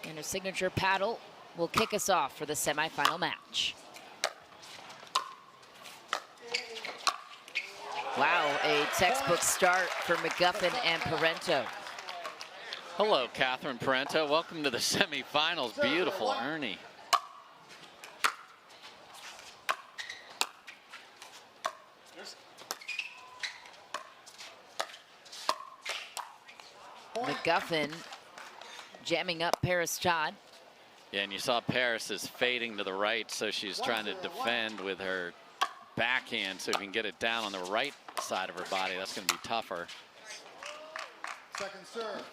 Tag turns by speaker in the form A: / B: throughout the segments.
A: And her signature paddle will kick us off for the semifinal match. Wow, a textbook start for McGuffin and Parenteau.
B: Hello, Catherine Parenteau. Welcome to the semifinals. Beautiful Ernie.
A: McGuffin jamming up Todd.
B: Yeah, and you saw Paris is fading to the right, so she's trying to defend with her backhand so you can get it down on the right side of her body. That's going to be tougher.
C: Second serve.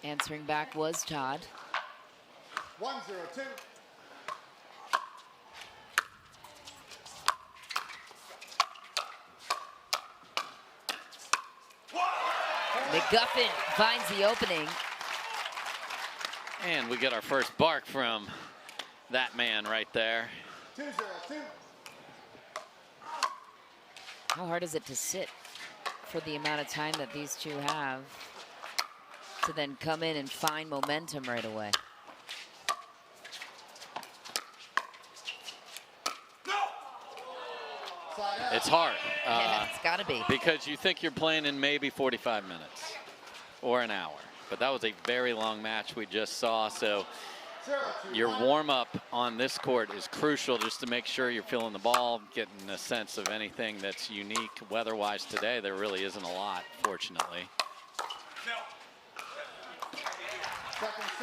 A: Answering back was Todd.
C: 1-0-2.
A: McGuffin finds the opening.
B: And we get our first bark from that man right there.
C: 2-0-2.
A: How hard is it to sit for the amount of time that these two have to then come in and find momentum right away?
B: It's hard.
A: Yeah, it's got to be.
B: Because you think you're playing in maybe 45 minutes or an hour. But that was a very long match we just saw. So your warm-up on this court is crucial just to make sure you're feeling the ball, getting a sense of anything that's unique weather-wise today. There really isn't a lot, fortunately.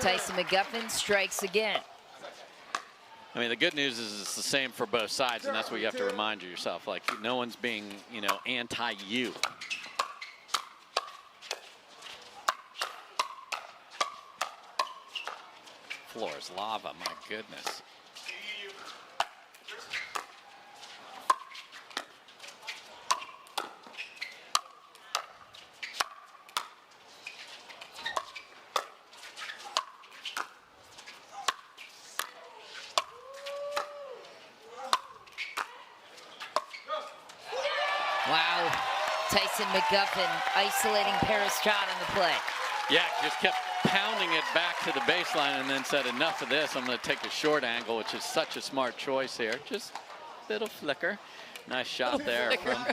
A: Tyson McGuffin strikes again.
B: I mean, the good news is it's the same for both sides, and that's what you have to remind yourself. Like, no one's being, you know, anti-you. Floor is lava, my goodness.
A: Wow, Tyson McGuffin isolating Todd on the play.
B: Yeah, just kept pounding it back to the baseline and then said, enough of this. I'm going to take a short angle, which is such a smart choice here. Just a little flicker. Nice shot there from...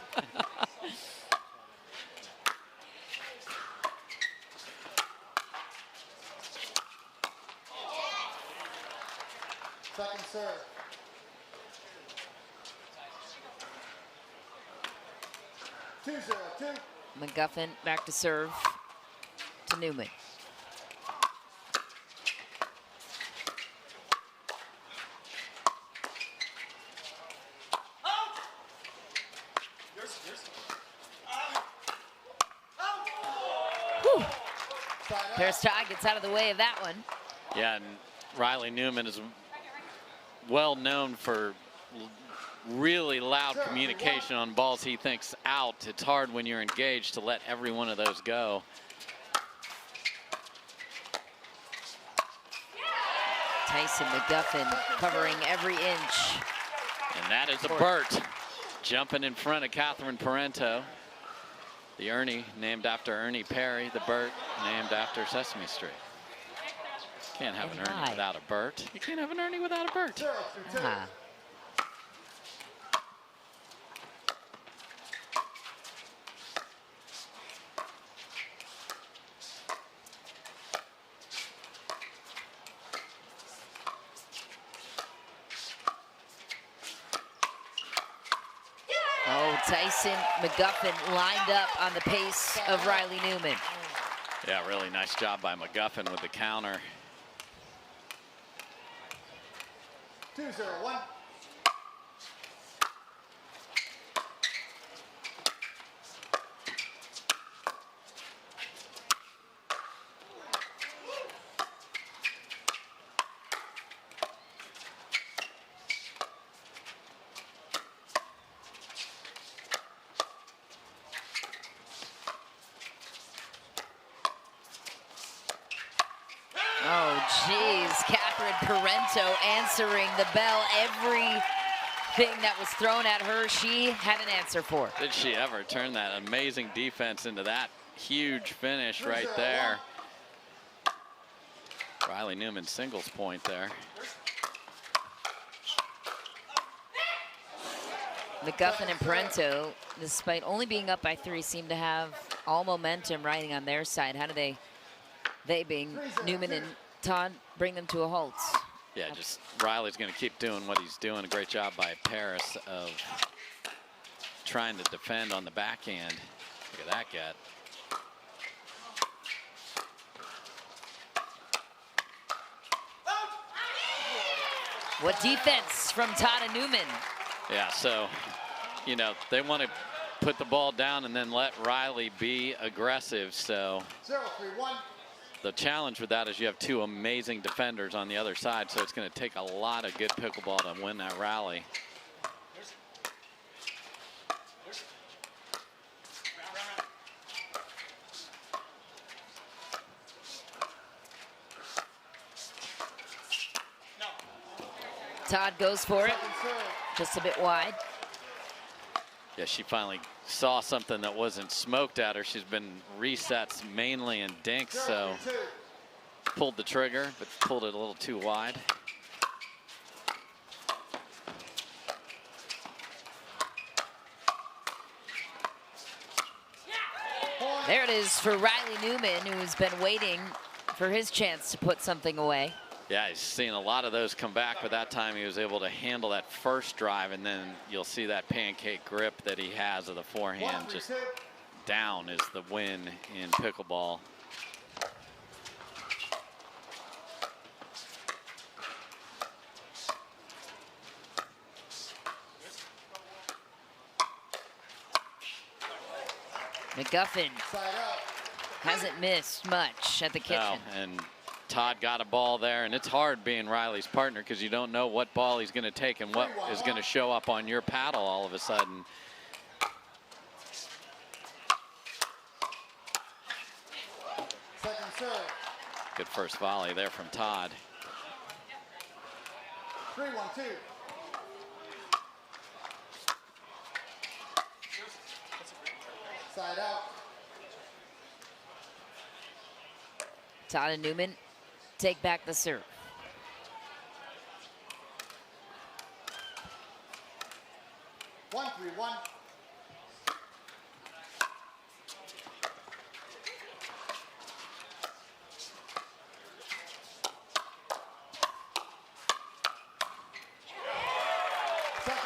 C: Second serve.
A: McGuffin back to serve to Newman. Todd gets out of the way of that one.
B: Yeah, and Riley Newman is well known for really loud communication on balls he thinks out. It's hard when you're engaged to let every one of those go.
A: Tyson McGuffin covering every inch.
B: And that is a Burt jumping in front of Catherine Parenteau. The Ernie named after Ernie Perry, the Burt named after Sesame Street. Can't have an Ernie without a Burt. You can't have an Ernie without a Burt.
A: Tyson McGuffin lined up on the pace of Riley Newman.
B: Yeah, really nice job by McGuffin with the counter.
C: 2-0-1.
A: Oh, geez, Catherine Parenteau answering the bell. Everything that was thrown at her, she had an answer for.
B: Did she ever turn that amazing defense into that huge finish right there? Riley Newman singles point there.
A: McGuffin and Parenteau, despite only being up by 3, seem to have all momentum riding on their side. How do they being Newman and Todd, bring them to a halt?
B: Yeah, just Riley's going to keep doing what he's doing. A great job by Paris of trying to defend on the backhand. Look at that get.
A: What defense from Todd and Newman.
B: Yeah, so, you know, they want to put the ball down and then let Riley be aggressive. So
C: 0-3-1.
B: the challenge with that is you have 2 amazing defenders on the other side. So it's going to take a lot of good pickleball to win that rally.
A: Todd goes for it, just a bit wide.
B: Yeah, she finally saw something that wasn't smoked at her. She's been resets mainly in dinks, so pulled the trigger, but pulled it a little too wide.
A: There it is for Riley Newman, who's been waiting for his chance to put something away.
B: Yeah, he's seen a lot of those come back, but that time he was able to handle that first drive, and then you'll see that pancake grip that he has of the forehand. Just down is the win in pickleball.
A: McGuffin hasn't missed much at the kitchen.
B: No, and Todd got a ball there, and it's hard being Riley's partner because you don't know what ball he's going to take and what is going to show up on your paddle all of a sudden.
C: Second serve.
B: Good first volley there from Todd.
C: 3-1-2. Side out.
A: Todd and Newman take back the serve.
C: One, 3-1.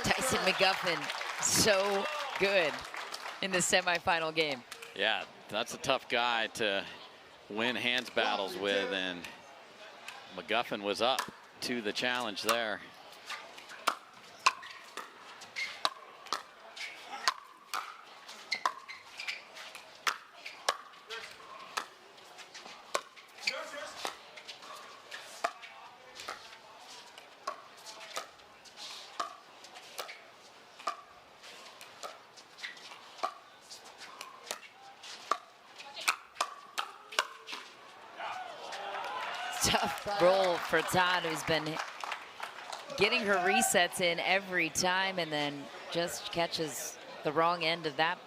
A: Tyson McGuffin, so good in the semifinal game.
B: Yeah, that's a tough guy to win hands battles with, and McGuffin was up to the challenge there.
A: Tough roll for Todd, who's been getting her resets in every time and then just catches the wrong end of that.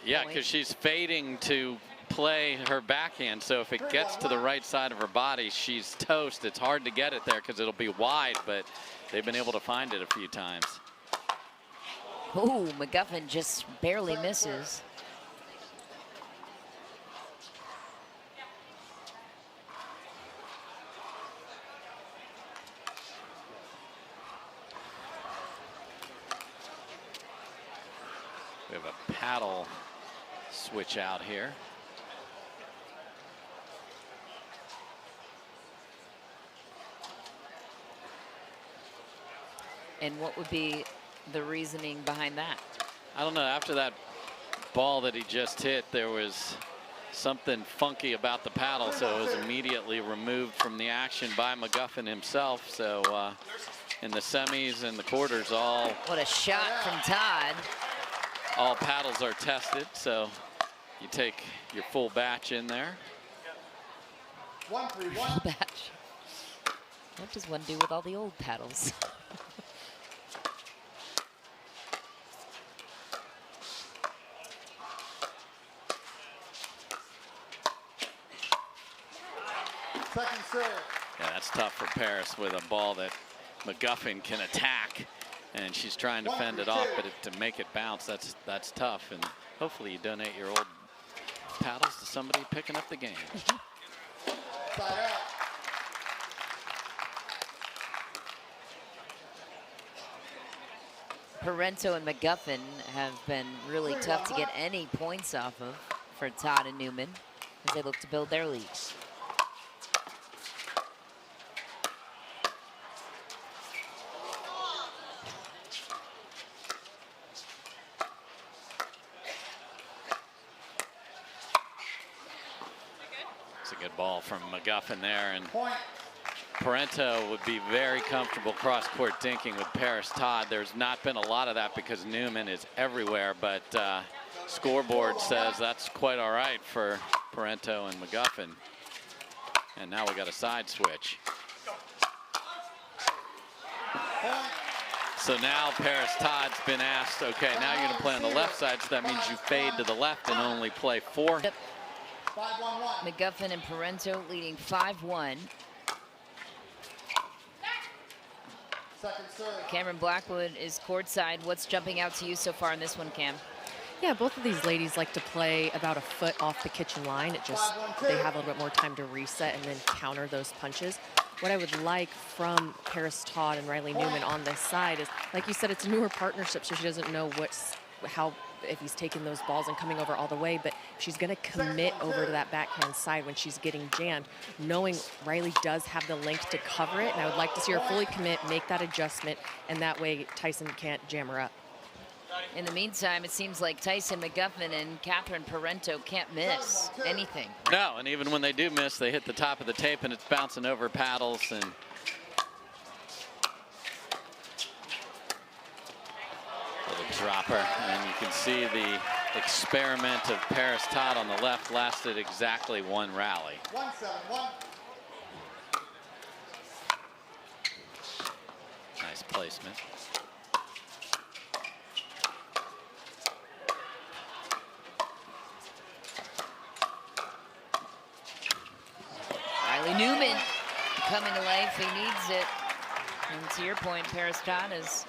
B: Yeah, because she's fading to play her backhand, so if it gets to the right side of her body, she's toast. It's hard to get it there because it'll be wide, but they've been able to find it a few times.
A: Ooh, McGuffin just barely misses.
B: We have a paddle switch out here.
A: And what would be the reasoning behind that?
B: I don't know. After that ball that he just hit, there was something funky about the paddle, so it was immediately removed from the action by McGuffin himself. So in the semis and the quarters,
A: What a shot from Todd.
B: all paddles are tested, so you take your full batch in there.
C: 1-3-1.
A: Batch. What does one do with all the old paddles?
C: Second serve.
B: Yeah, that's tough for Paris with a ball that McGuffin can attack, and she's trying to fend it off, but to make it bounce, that's tough. And hopefully you donate your old paddles to somebody picking up the game.
C: Side out.
A: Parenteau and McGuffin have been really tough to get any points off of for Todd and Newman as they look to build their leads.
B: It's a good ball from McGuffin there, and
C: Point.
B: Parenteau would be very comfortable cross-court dinking with Paris Todd. There's not been a lot of that because Newman is everywhere, but scoreboard says that's quite all right for Parenteau and McGuffin. And now we got a side switch. So now Paris Todd's been asked, okay, now you're gonna play on the left side, so that means you fade to the left and only play 4.
C: 5-1-1.
A: McGuffin and Parenteau leading 5-1.
C: Second serve.
A: Cameron Blackwood is courtside. What's jumping out to you so far in this one, Cam?
D: Yeah, both of these ladies like to play about a foot off the kitchen line. It just, they have a little bit more time to reset and then counter those punches. What I would like from Paris Todd and Riley Newman on this side is, like you said, it's a newer partnership, so she doesn't know if he's taking those balls and coming over all the way, but she's going to commit over to that backhand side when she's getting jammed, knowing Riley does have the length to cover it, and I would like to see her fully commit, make that adjustment, and that way Tyson can't jam her up.
A: In the meantime, it seems like Tyson, McGuffin, and Catherine Parenteau can't miss anything.
B: No, and even when they do miss, they hit the top of the tape and it's bouncing over paddles. And little dropper, and you can see the experiment of Paris Todd on the left lasted exactly 1 rally.
C: 1-7-1.
B: Nice placement.
A: Riley Newman coming to life. He needs it. And to your point, Paris Todd is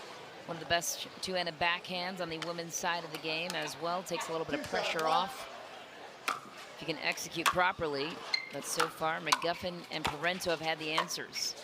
A: one of the best two-handed backhands on the women's side of the game as well. Takes a little bit of pressure off if you can execute properly. But so far, McGuffin and Parenteau have had the answers.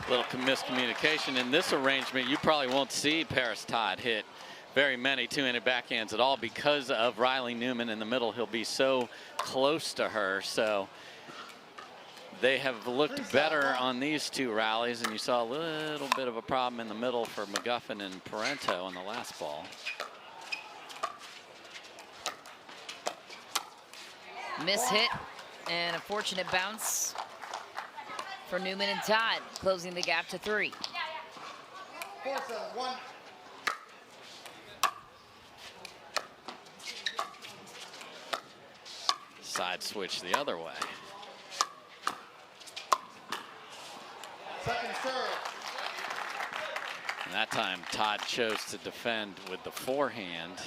B: Little miscommunication in this arrangement. You probably won't see Paris Todd hit very many two-handed backhands at all because of Riley Newman in the middle. He'll be so close to her. So they have looked better on these 2 rallies, and you saw a little bit of a problem in the middle for McGuffin and Parenteau on the last ball.
A: Miss hit and a fortunate bounce for Newman and Todd, closing the gap to 3.
C: 4-7-1.
B: Side switch the other way.
C: Second serve.
B: And that time Todd chose to defend with the forehand.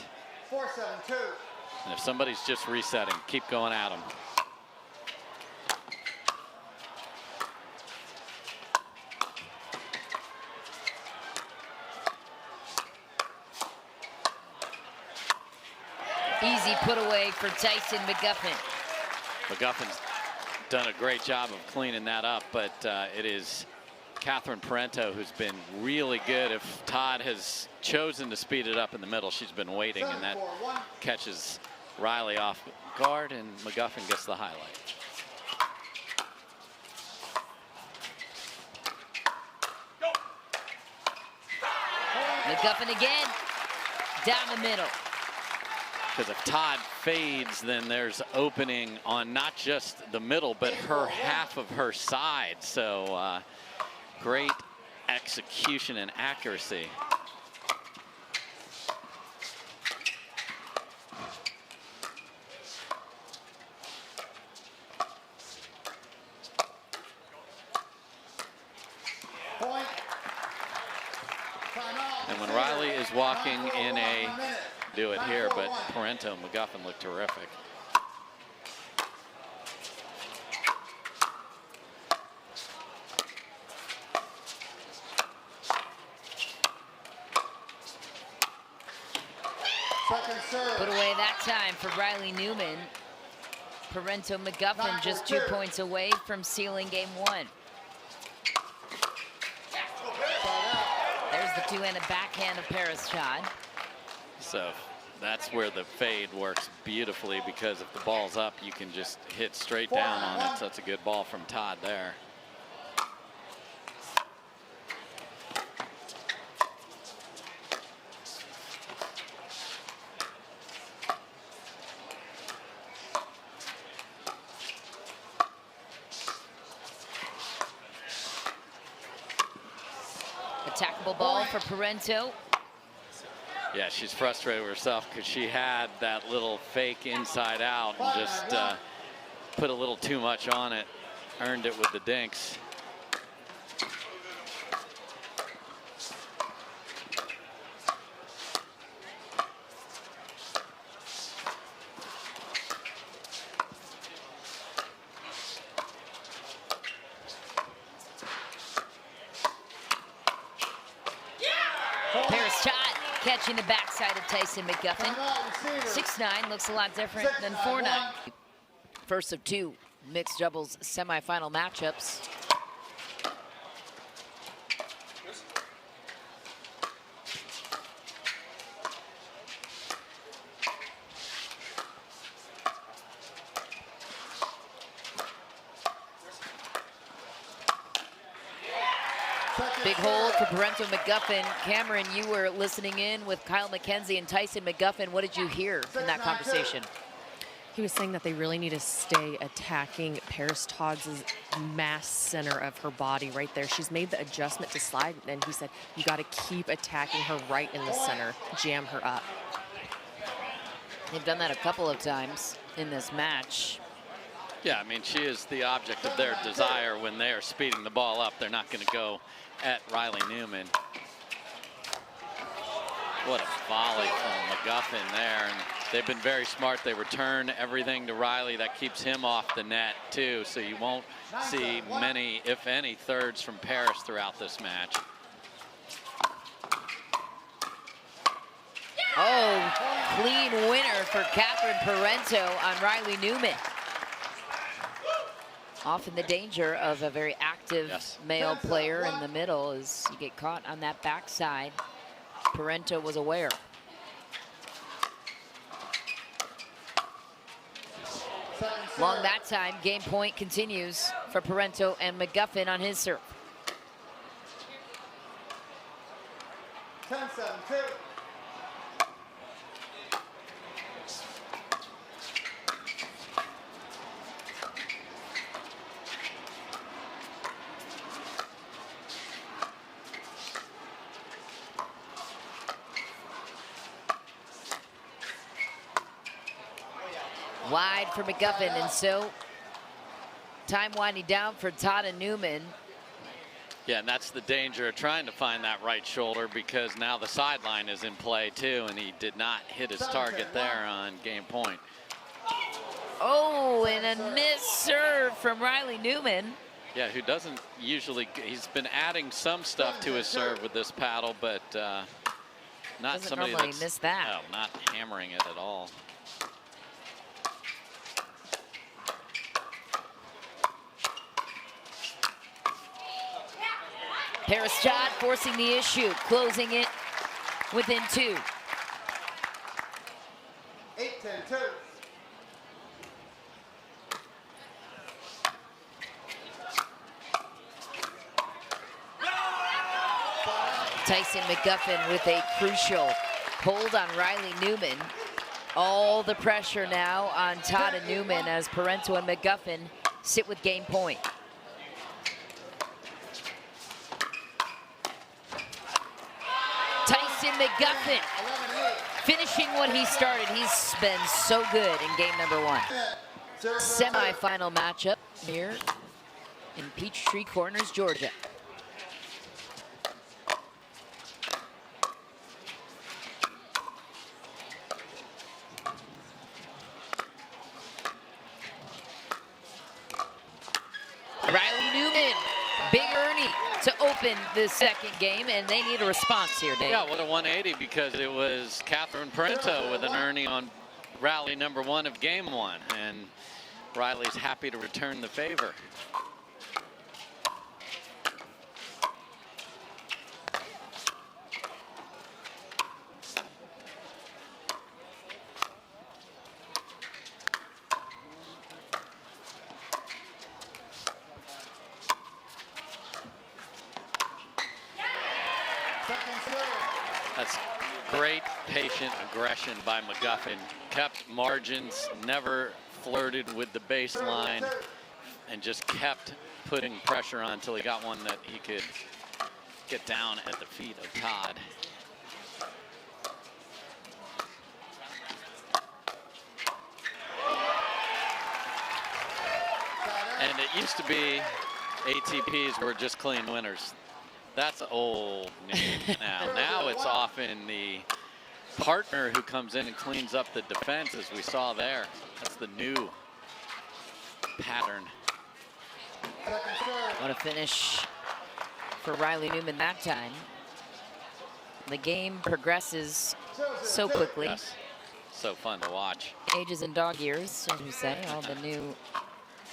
C: 4-7-2.
B: And if somebody's just resetting, keep going at them.
A: Easy put away for Tyson McGuffin.
B: McGuffin's done a great job of cleaning that up, but it is Catherine Parenteau who's been really good. If Todd has chosen to speed it up in the middle, she's been waiting, and that catches Riley off guard, and McGuffin gets the highlight.
A: McGuffin again, down the middle.
B: Because if Todd fades, then there's opening on not just the middle, but her half of her side. So great execution and accuracy. walking in a do it here, but Parenteau and McGuffin look terrific.
C: Second serve.
A: Put away that time for Riley Newman. Parenteau McGuffin just 2 points away from sealing game one. There's the two-handed backhand of Paris Todd.
B: So that's where the fade works beautifully, because if the ball's up, you can just hit straight down on it. So that's a good ball from Todd there.
A: Attackable ball for Parenteau.
B: Yeah, she's frustrated with herself because she had that little fake inside out and just put a little too much on it. Earned it with the dinks.
A: Paris Todd catching the backside of Tyson McGuffin. 6'9", looks a lot different than 4'9". First of two mixed doubles semifinal matchups. Big hold for Parenteau McGuffin. Cameron, you were listening in with Kyle McKenzie and Tyson McGuffin. What did you hear in that conversation?
D: He was saying that they really need to stay attacking Paris Todd's mass center of her body right there. She's made the adjustment to slide, and he said, you got to keep attacking her right in the center, jam her up.
A: They've done that a couple of times in this match.
B: Yeah, I mean, she is the object of their desire when they are speeding the ball up. They're not going to go at Riley Newman. What a volley from McGuffin there. And they've been very smart. They return everything to Riley. That keeps him off the net, too. So you won't see many, if any, thirds from Paris throughout this match.
A: Oh, clean winner for Catherine Parenteau on Riley Newman. Often the danger of a very active male player in the middle is you get caught on that backside. Parenteau was aware. Long that time, game point continues for Parenteau and McGuffin on his serve.
C: 10-7-2.
A: Wide for McGuffin, and so time winding down for Todd and Newman.
B: Yeah, and that's the danger of trying to find that right shoulder, because now the sideline is in play too, and he did not hit his target there on game point.
A: Oh, and a missed serve from Riley Newman.
B: Yeah, who doesn't usually, he's been adding some stuff to his serve with this paddle, but not
A: Doesn't
B: somebody
A: normally
B: that's
A: miss that.
B: No, not hammering it at all.
A: Paris Todd forcing the issue, closing it within two.
C: 8-10-2.
A: Tyson McGuffin with a crucial hold on Riley Newman. All the pressure now on Todd and Newman as Parenteau and McGuffin sit with game point. Tyson McGuffin finishing what he started. He's been so good in game number one. Semi-final matchup here in Peachtree Corners, Georgia. to open the second game, and they need a response here, Dave.
B: Yeah, what a 180, because it was Catherine Parenteau with an earning on rally number 1 of game 1, and Riley's happy to return the favor. That's great patient aggression by McGuffin. Kept margins, never flirted with the baseline, and just kept putting pressure on until he got one that he could get down at the feet of Todd. And it used to be ATPs were just clean winners. That's old news now. Now it's often the partner who comes in and cleans up the defense, as we saw there. That's the new pattern.
A: What a finish for Riley Newman that time. The game progresses so quickly.
B: Yes. So fun to watch.
A: Ages and dog years, as we say, all the new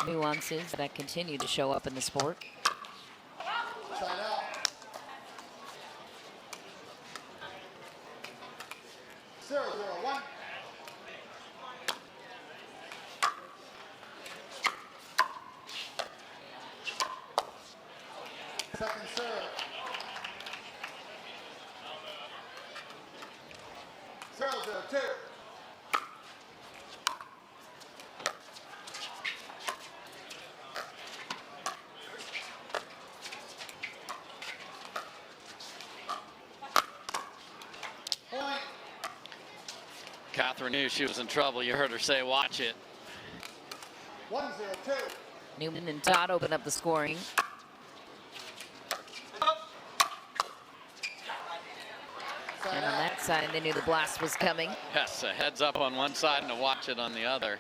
A: nuances that continue to show up in the sport.
C: Side out. Zero, 1. Second serve. Zero, 2. Point.
B: Catherine knew she was in trouble. You heard her say, watch it.
C: 1-0, 2.
A: Newman and Todd open up the scoring. And on that side, they knew the blast was coming.
B: Yes, a heads up on one side and a watch it on the other.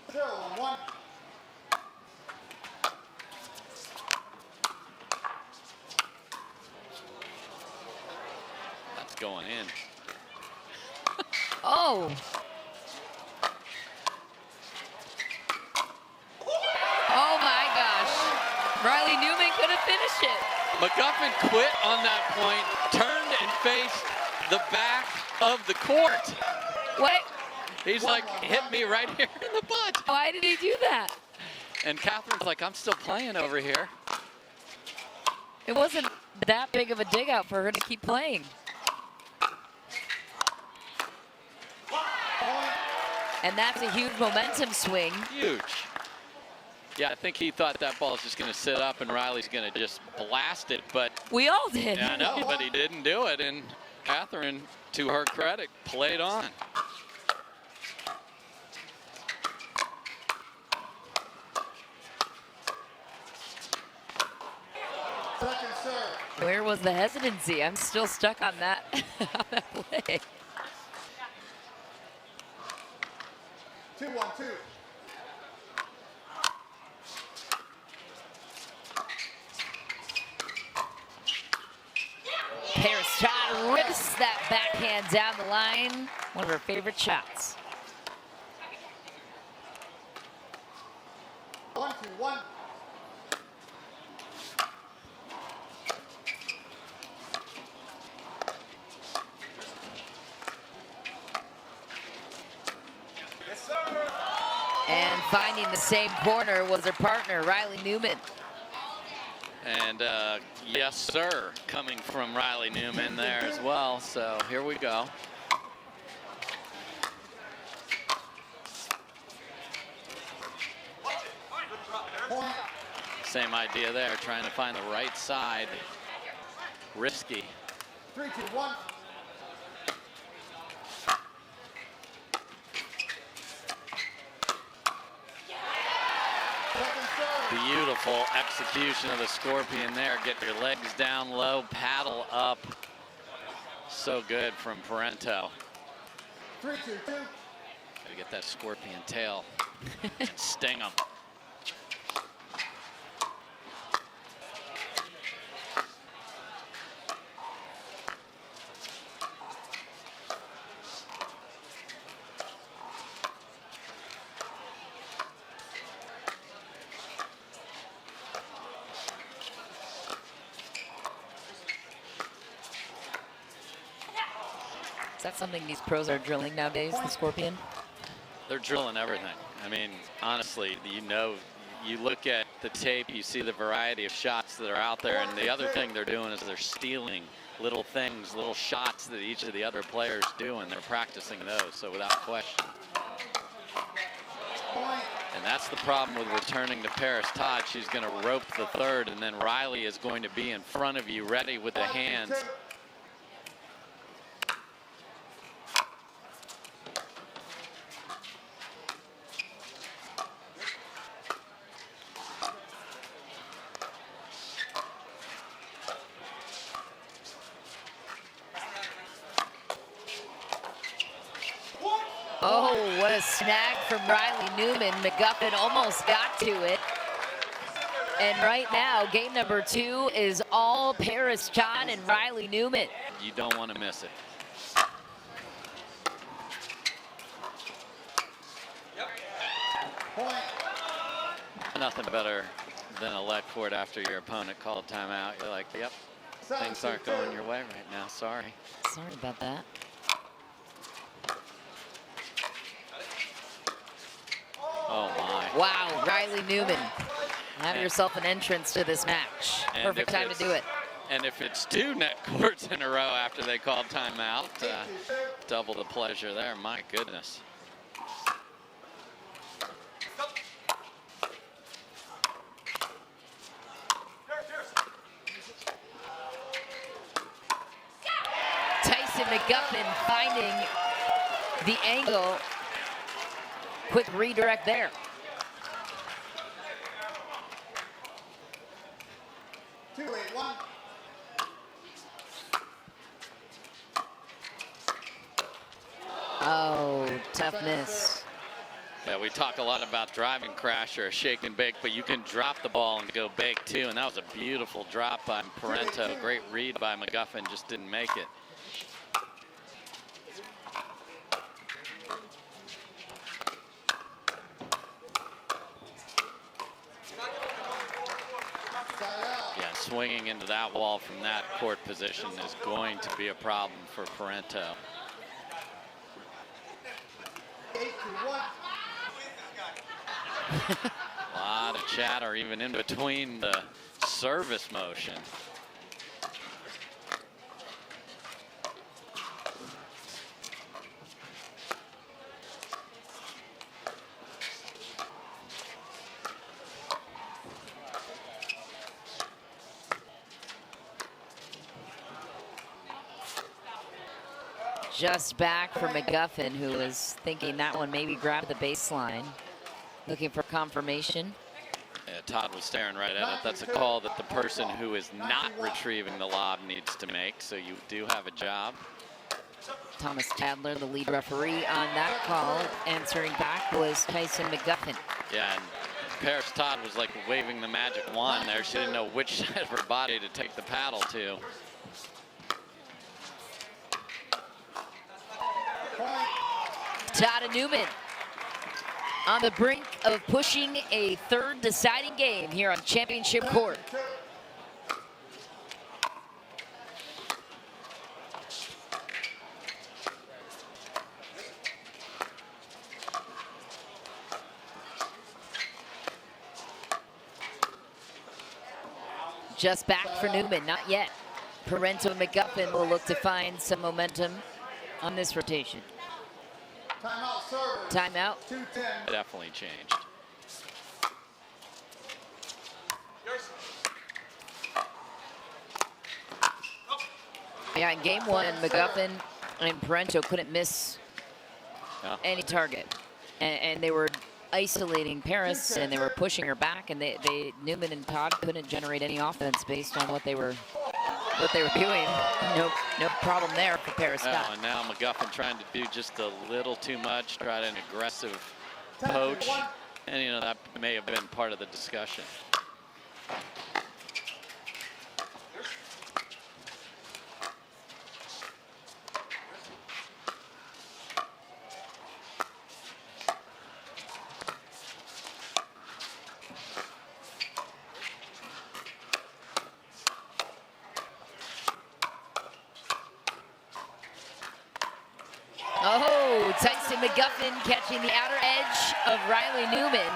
C: Zero, 1.
B: That's going in.
A: Oh! Oh my gosh. Riley Newman couldn't finish it.
B: McGuffin quit on that point, turned and faced the back of the court.
A: What?
B: He's like, hit me right here in the butt.
A: Why did he do that?
B: And Catherine's like, I'm still playing over here.
A: It wasn't that big of a dig out for her to keep playing. And that's a huge momentum swing.
B: Huge. Yeah, I think he thought that ball's just going to sit up and Riley's going to just blast it, but
A: We all did.
B: yeah, I know, but he didn't do it. And Catherine, to her credit, played on.
C: Second serve.
A: Where was the hesitancy? I'm still stuck on that, on that play.
C: 2-1, 2.
A: Paris Todd rips that backhand down the line. One of her favorite shots.
C: 1-2, 1.
A: And finding the same corner was her partner, Riley Newman.
B: And yes, sir, coming from Riley Newman there as well. So here we go.
C: Point.
B: Same idea there, trying to find the right side. Risky.
C: 3-2, 1. Second serve.
B: Beautiful execution of the Scorpion there. Get your legs down low, paddle up. So good from Parenteau.
C: 3-2, 2.
B: Gotta get that Scorpion tail and sting him.
A: Is that something these pros are drilling nowadays, the Scorpion?
B: They're drilling everything. I mean, honestly, you look at the tape, you see the variety of shots that are out there, and the other thing they're doing is they're stealing little things, little shots that each of the other players do, and they're practicing those, so without question. And that's the problem with returning to Paris Todd. She's going to rope the third, and then Riley is going to be in front of you, ready with the hands.
A: Oh, what a snag from Riley Newman. McGuffin almost got to it. And right now, game number 2 is all Paris Todd and Riley Newman.
B: You don't want to miss it. Nothing better than a let court after your opponent called timeout. You're like, yep, things aren't going your way right now. Sorry.
A: Sorry about that.
B: Oh, my.
A: Wow, Riley Newman. Have yourself an entrance to this match. Perfect time to do it.
B: And if it's 2 net courts in a row after they called timeout, double the pleasure there. My goodness.
A: Tyson McGuffin finding the angle. Quick redirect there. Oh, tough miss.
B: Yeah, we talk a lot about driving crash or a shake and bake, but you can drop the ball and go bake too. And that was a beautiful drop by Parenteau. Great read by McGuffin, just didn't make it. Yeah, swinging into that wall from that court position is going to be a problem for Parenteau. A lot of chatter even in between the service motion.
A: Just back for McGuffin, who was thinking that one maybe grabbed the baseline. Looking for confirmation.
B: Yeah, Todd was staring right at it. That's a call that the person who is not retrieving the lob needs to make, so you do have a job.
A: Thomas Tadler, the lead referee on that call. Answering back was Tyson McGuffin.
B: Yeah, and Paris Todd was like waving the magic wand there. She didn't know which side of her body to take the paddle to.
A: Todd and Newman on the brink of pushing a third deciding game here on championship court. Just back for Newman, not yet. Parenteau and McGuffin will look to find some momentum on this rotation.
C: Timeout, server.
A: Timeout.
C: 2:10.
B: Definitely changed.
A: Yeah, in game 1, McGuffin and Parenteau couldn't miss any target. And they were isolating Paris, and they were pushing her back, and Newman and Todd couldn't generate any offense based on what they were doing. No problem there for Paris Todd.
B: And now McGuffin trying to do just a little too much, tried an aggressive poach, and you know that may have been part of the discussion.
A: Oh, Tyson McGuffin catching the outer edge of Riley Newman.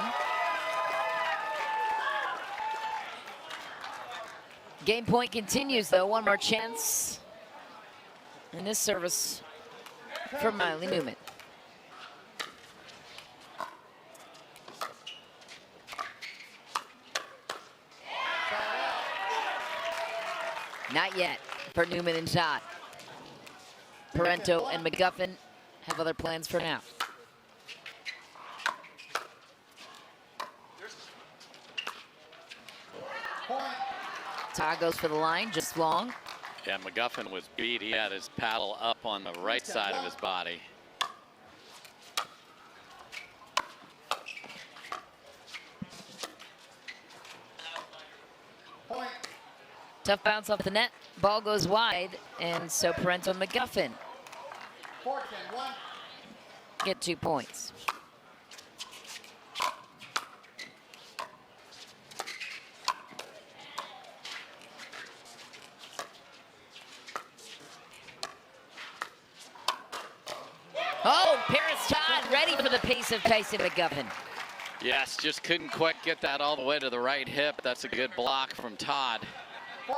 A: Game point continues, though. One more chance. And this service from Riley Newman. Not yet for Newman and Todd. Parenteau and McGuffin have other plans for now. Todd goes for the line, just long.
B: Yeah, McGuffin was beat. He had his paddle up on the right side of his body.
A: Tough bounce off the net. Ball goes wide, and so Parenteau and McGuffin get 2 points. Oh, Paris Todd ready for the pace of Tyson McGuffin.
B: Yes, just couldn't quite get that all the way to the right hip. That's a good block from Todd.
C: 14-2.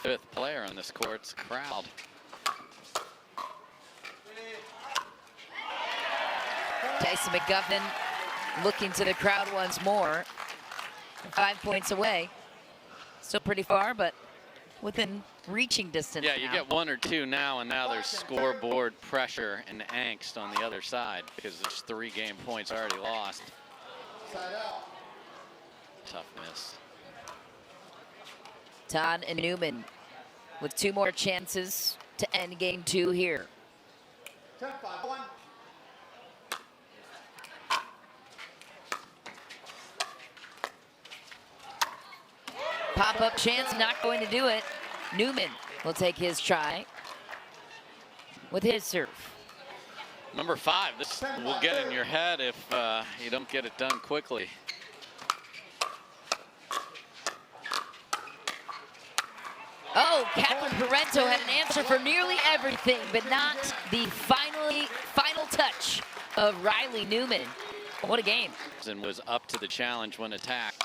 B: Fifth player on this court. It's a crowd.
A: Tyson McGuffin looking to the crowd once more. 5 points away. Still pretty far, but within reaching distance.
B: Yeah, you get 1 or 2 now, and now there's scoreboard pressure and angst on the other side because there's 3 game points already lost. Tough miss.
A: Todd and Newman with 2 more chances to end game 2 here.
C: 10-5, 1.
A: Pop-up chance, not going to do it. Newman will take his try with his serve.
B: Number 5, this will get in your head if you don't get it done quickly.
A: Oh, Captain Parenteau had an answer for nearly everything, but not the final touch of Riley Newman. What a game.
B: And was up to the challenge when attacked.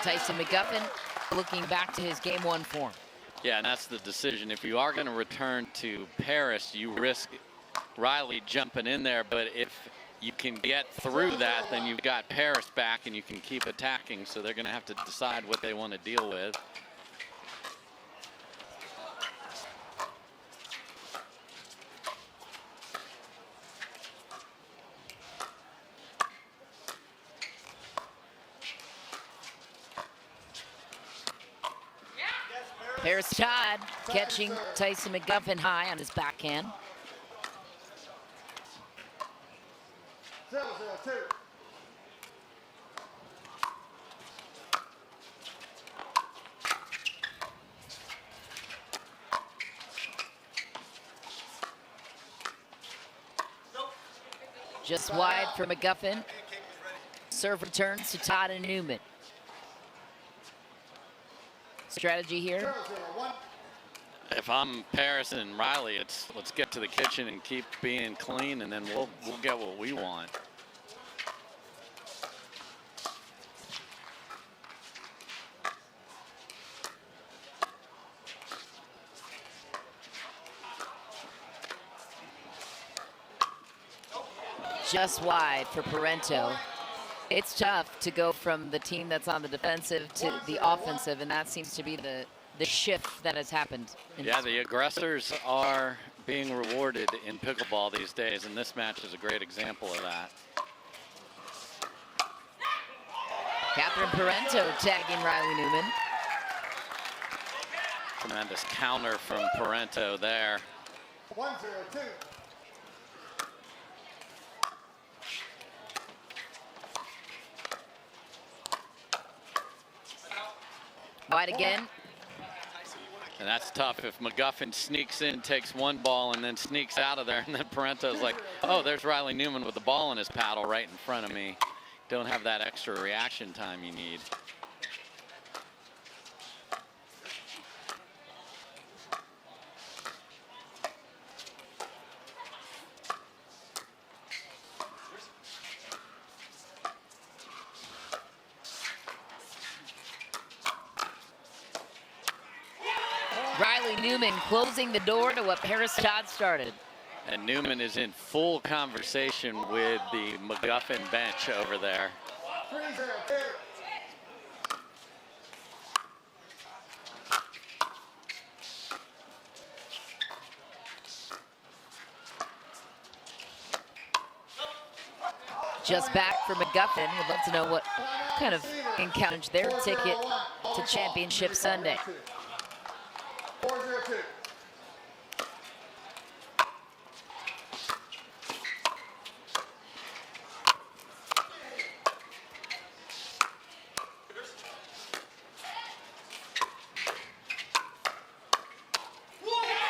A: Tyson McGuffin looking back to his game 1 form.
B: Yeah, and that's the decision. If you are going to return to Paris, you risk Riley jumping in there, but if you can get through that, then you've got Paris back and you can keep attacking, so they're going to have to decide what they want to deal with.
A: Paris Todd catching Tyson McGuffin high on his backhand.
C: 0-0-2.
A: Just wide for McGuffin. Serve returns to Todd and Newman. Strategy here.
C: 0-0-1.
B: If I'm Paris and Riley, it's let's get to the kitchen and keep being clean, and then we'll get what we want.
A: Just wide for Parenteau. It's tough to go from the team that's on the defensive to the offensive, and that seems to be the shift that has happened.
B: Yeah, the aggressors are being rewarded in pickleball these days, and this match is a great example of that.
A: Catherine Parenteau tagging Riley Newman.
B: Tremendous counter from Parenteau there.
C: 1-0-2.
A: Wide again.
B: And that's tough if McGuffin sneaks in, takes one ball, and then sneaks out of there. And then Parenteau's like, oh, there's Riley Newman with the ball in his paddle right in front of me. Don't have that extra reaction time you need.
A: Riley Newman closing the door to what Paris Todd started.
B: And Newman is in full conversation with the McGuffin bench over there.
C: 3-0.
A: Just back for McGuffin. Would love to know what kind of encountered their ticket to Championship Sunday.
C: 4-0-2.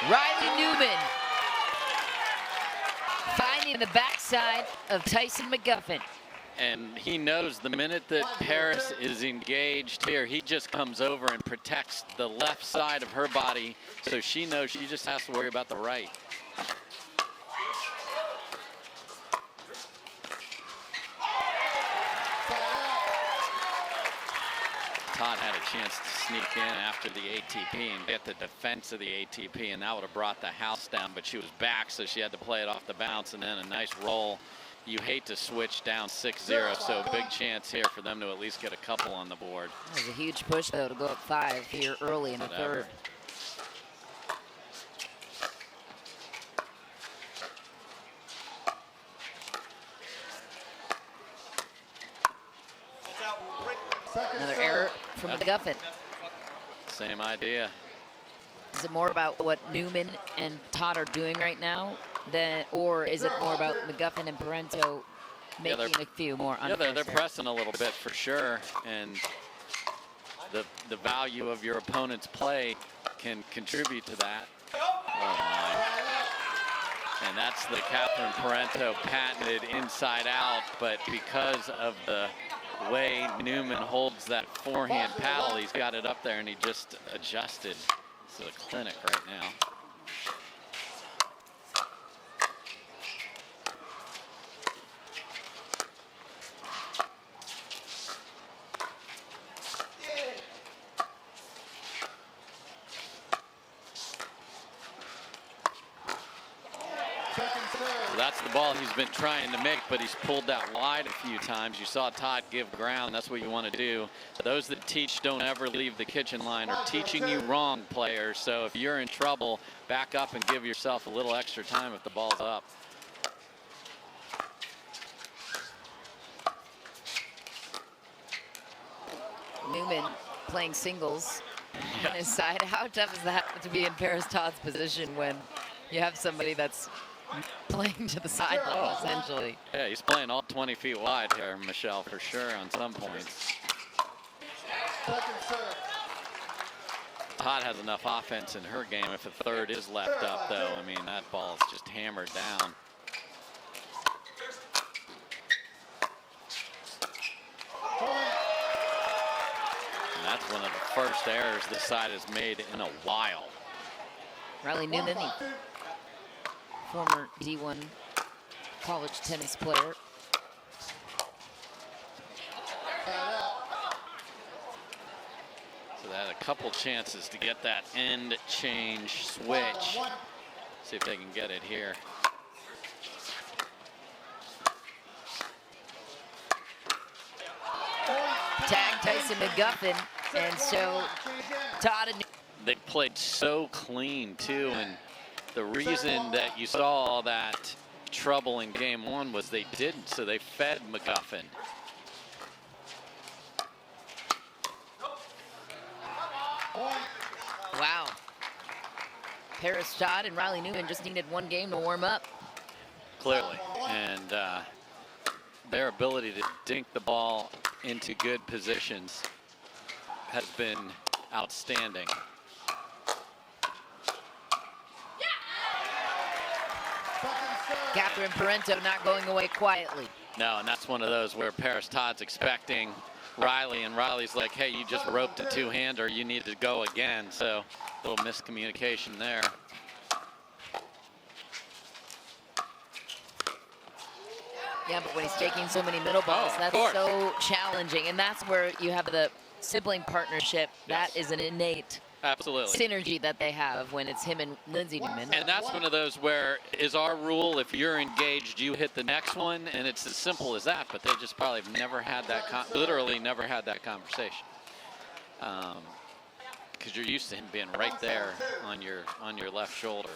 A: Riley Newman finding the backside of Tyson McGuffin.
B: And he knows the minute that Paris is engaged here, he just comes over and protects the left side of her body, so she knows she just has to worry about the right. Todd had a chance to sneak in after the ATP and get the defense of the ATP, and that would have brought the house down, but she was back, so she had to play it off the bounce, and then a nice roll. You hate to switch down 6-0, so big chance here for them to at least get a couple on the board.
A: That was a huge push, though, to go up 5 here early in the third. Another error from McGuffin.
B: Same idea.
A: Is it more about what Newman and Todd are doing right now, or is it more about McGuffin and Parenteau making a few more unfair?
B: Yeah, they're pressing a little bit for sure, and the value of your opponent's play can contribute to that. Oh my. And that's the Catherine Parenteau patented inside out, but because of the way Newman holds that forehand paddle, he's got it up there and he just adjusted. This is a clinic right now. So that's the ball he's been trying to make, but he's pulled that wide a few times. You saw Todd give ground. That's what you want to do. Those that teach don't ever leave the kitchen line are teaching you wrong, players. So if you're in trouble, back up and give yourself a little extra time if the ball's up.
A: Newman playing singles on his side. How tough is that to be in Paris Todd's position when you have somebody that's playing to the sideline, essentially?
B: Yeah, he's playing all 20 feet wide here, Michelle, for sure, on some points. Todd has enough offense in her game if a third is left up, though. I mean, that ball is just hammered down. And that's one of the first errors this side has made in a while.
A: Riley Newman, the former D1 college tennis player.
B: So they had a couple chances to get that end change switch. See if they can get it here.
A: Tag Tyson McGuffin, and so Todd and
B: They played so clean too, and the reason that you saw all that trouble in game one was they didn't, so they fed McGuffin.
A: wow. Paris Todd and Riley Newman just needed one game to warm up.
B: Clearly, and their ability to dink the ball into good positions has been outstanding.
A: Catherine Parenteau not going away quietly.
B: No, and that's one of those where Paris Todd's expecting Riley, and Riley's like, hey, you just roped a two-hander, you need to go again. So a little miscommunication there.
A: Yeah, but when he's taking so many middle balls,
B: of
A: that's
B: course.
A: so challenging. And that's where you have the sibling partnership.
B: Yes.
A: That is an innate
B: Absolutely.
A: synergy that they have when it's him and Lindsay Newman.
B: And that's one of those where is our rule, if you're engaged, you hit the next one, and it's as simple as that, but they just probably have never had that, literally never had that conversation. Because you're used to him being right there on your left shoulder.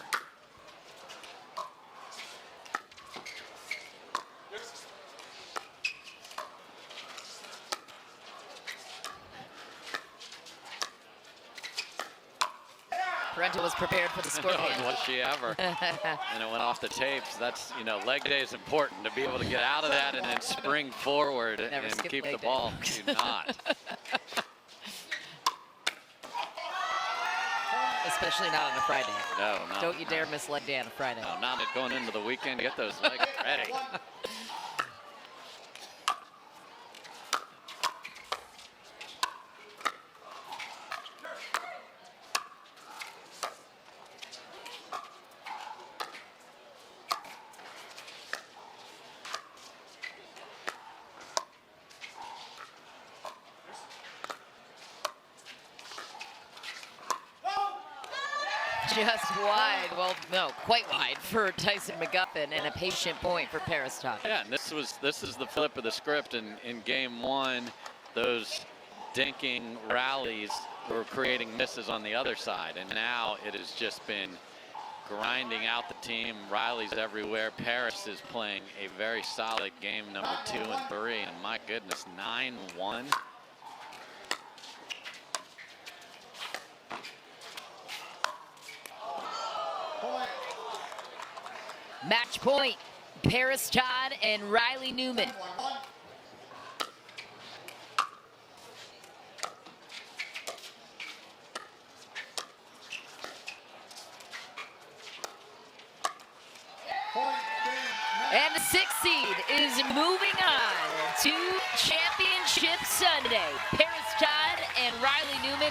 A: Parenteau was prepared for the scorpion.
B: Was she ever? And it went off the tapes. That's, you know, leg day is important to be able to get out of that and then spring forward
A: Never
B: and
A: skip
B: keep
A: leg
B: the
A: day.
B: ball. Do not.
A: Especially not on a Friday.
B: No, no.
A: Don't you dare miss leg day on a Friday.
B: No, not going into the weekend. Get those legs ready.
A: Just wide, well, no, quite wide for Tyson McGuffin, and a patient point for Paris Todd.
B: Yeah, and this is the flip of the script. In game one, those dinking rallies were creating misses on the other side, and now it has just been grinding out the team. Riley's everywhere. Paris is playing a very solid game, number 2 and 3, and my goodness, 9-1.
A: Match point, Paris Todd and Riley Newman. And the 6th seed is moving on to Championship Sunday. Paris Todd and Riley Newman